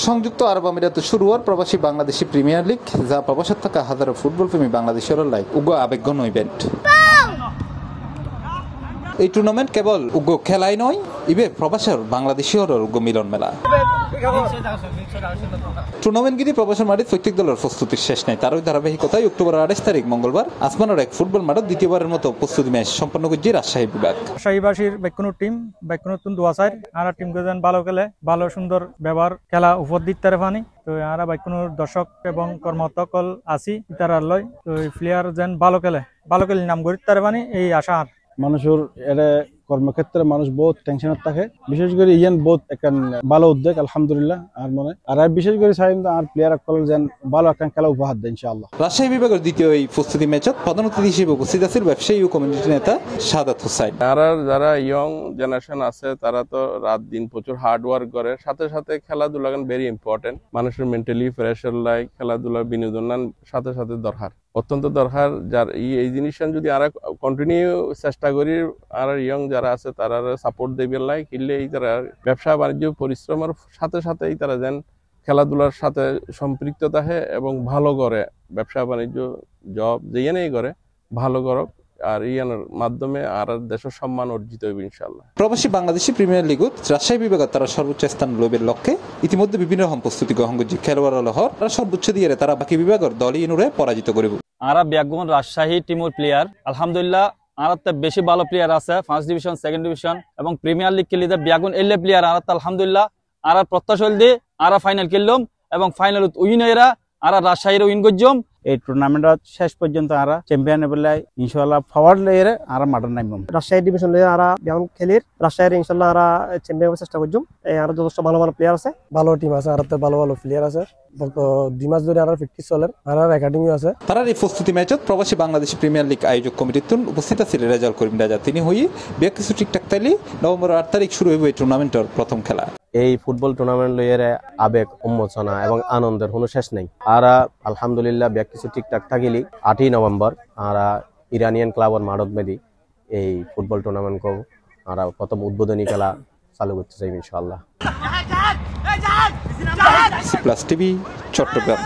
সংযুক্ত আরব আমিরাতে শুরু হওয়ার প্রবাসী বাংলাদেশি প্রিমিয়ার লিগ যা প্রবাসত থাকা হাজারো ফুটবলপ্রেমী বাংলাদেশের লাই উগ্র আবেগঘন ইভেন্ট। এই টুর্নামেন্ট কেবল উগ্র খেলাই নয়, ইবে প্রবাসের বাংলাদেশীয়র উগ্র মিলন মেলা। টুর্নামেন্টগিরি প্রবাসের মাঠে প্রত্যেক দলের প্রস্তুতির শেষ নাই। তারই ধারাবাহিকতায় অক্টোবর 28 তারিখ মঙ্গলবার আসমানের এক ফুটবল মাঠে দ্বিতীয়বারের মতো প্রস্তুতি ম্যাচ সম্পন্ন করছে রাজশাহী বিভাগ। রাজশাহীবাসীর বাইকোনো টিম বাইকোনো তুন দোয়াশাই আর টিমকে যেন ভালো খেলে, ভালো সুন্দর ব্যবহার খেলা উপর দিতে পানি। তো আমরা বাইকোনো দর্শক এবং কর্মকর্তাকল আসি তারা লয়। তো প্লেয়ার যেন ভালো খেলে নাম গড়িতে পানি এই আশা। আর মানুষের এটা কর্মক্ষেত্রে মানুষ বহুত টেনশনত থাকে, বিশেষ করে ইয়ান বহুত একখান ভালো উদ্যোগ আলহামদুলিল্লাহ। আর মনে আর বিশেষ করে চাই আর প্লেয়ার সকল যেন ভালো একখান খেলা উপহার দেয় ইনশাআল্লাহ। রাজশাহী বিভাগের দ্বিতীয় এই প্রস্তুতি ম্যাচত প্রধান অতিথি হিসেবে উপস্থিত আছেন ব্যবসায়ী ও কমিউনিটি নেতা সাদাত হোসাইন। যারা ইয়ং জেনারেশন আছে তারা তো রাত দিন প্রচুর হার্ড ওয়ার্ক করে, সাথে সাথে খেলাধুলা ভেরি ইম্পর্টেন্ট। মানুষের মেন্টালি ফ্রেশের লাই খেলাধুলা বিনোদন সাথে সাথে দরকার, অত্যন্ত দরকার। যার এই জিনিসটা যদি আর কন্টিনিউ চেষ্টা করি আর ইয়ং যারা আছে তারা সাপোর্ট দেবে লাই কিনলে এই তারা ব্যবসা বাণিজ্য পরিশ্রমের সাথে সাথে এই তারা যেন খেলাধুলার সাথে সম্পৃক্ত থাকে এবং ভালো করে ব্যবসা বাণিজ্য জব যেখানেই করে ভালো করক, আর ইয়ানোর মাধ্যমে আর দেশের সম্মান অর্জিত হইবে ইনশাআল্লাহ। প্রবাসী বাংলাদেশি প্রিমিয়ার লিগত রাজশাহী বিভাগত তারা সর্বোচ্চ স্থান লইবের লক্ষ্যে ইতিমধ্যে বিভিন্ন রকম প্রস্তুতি গ্রহণ করছে। খেলোয়াড় লহর তারা সর্বোচ্চ দিয়ে তারা বাকি বিভাগের দলই ইনুরে পরাজিত করিব। আরা ব্যাগুন রাজশাহী টিমের প্লেয়ার আলহামদুলিল্লাহ আর বেশি ভালো প্লেয়ার আছে, ফার্স্ট ডিভিশন সেকেন্ড ডিভিশন এবং প্রিমিয়ার লিগ খেলিতে ব্যাগুন এলে প্লেয়ার আর আলহামদুলিল্লাহ আর প্রত্যাশা দিয়ে আর ফাইনাল খেললাম এবং ফাইনাল উইন হইরা আর রাজশাহীর উইন করছম। এই টুর্নামেন্টত শেষ পর্যন্ত আরা চ্যাম্পিয়ন বলে ইনশাআল্লাহ ফরওয়ার্ড লেয়ারে আরা মাঠে নামব। রাজশাহী ডিভিশন লয়ে আরা ব্যাগুন খেলির রাজশাহীর ইনশাআল্লাহ আরা চ্যাম্পিয়ন হওয়ার চেষ্টা করছম। এই আর যথেষ্ট ভালো ভালো প্লেয়ার আছে, ভালো টিম আছে, আর ভালো ভালো প্লেয়ার আছে। গত 2 মাস ধরে আর প্র্যাকটিস চলে, আর একাডেমি আছে। তারা এই প্রস্তুতি ম্যাচত প্রবাসী বাংলাদেশি প্রিমিয়ার লিগ আয়োজক কমিটির উপস্থিত ছিলেন রেজাউল করিম রাজা। তিনি হই বেশ কিছু ঠিকঠাক তাইলে নভেম্বর 8 তারিখ শুরু হইব এই টুর্নামেন্টের প্রথম খেলা। এই ফুটবল টুর্নামেন্ট লইয়ে আবেগ উন্মোচনা এবং আনন্দের কোনো শেষ নেই। আর আলহামদুলিল্লাহ বেশ কিছু ঠিকঠাক থাকিলি 8 নভেম্বর আর ইরানিয়ান ক্লাবর মারক মেদি এই ফুটবল টুর্নামেন্ট কো আর প্রথম উদ্বোধনী খেলা চালু করতে চাই ইনশাআল্লাহ। Plus TV, Chittagong.